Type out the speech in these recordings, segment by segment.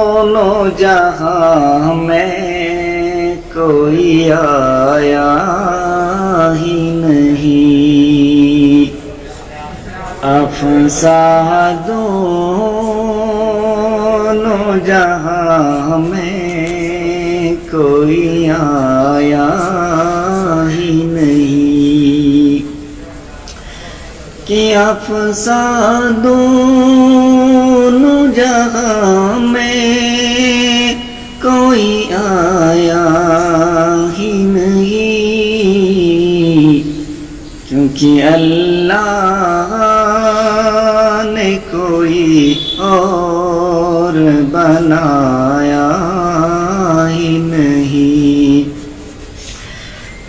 دونوں جہاں میں کوئی آیا ہی نہیں، افسانہ دونوں جہاں میں کوئی آیا ہی نہیں، کہ افسانہ دونوں جہاں میں کوئی آیا ہی نہیں، کیونکہ اللہ نے کوئی اور بنایا ہی نہیں،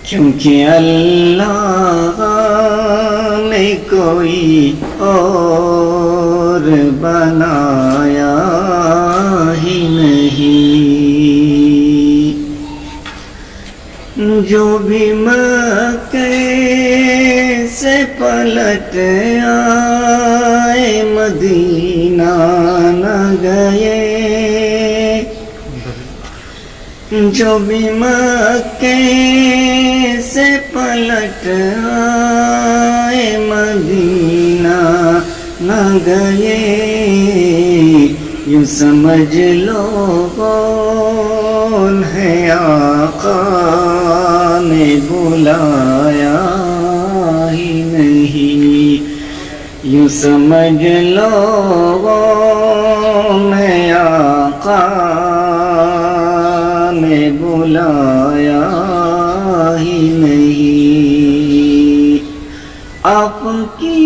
کیونکہ اللہ نے کوئی اور بنایا ہی نہیں، جو بھی مکے سے پلٹ آئے مدینہ نہ گئے، جو بھی مکے سے پلٹ آئے مدینہ نہ گئے، یوں سمجھ لو کون ہے آقا نے بلایا ہی نہیں، یوں سمجھ لو کون ہے آقا نے بلایا ہی نہیں، آپ کی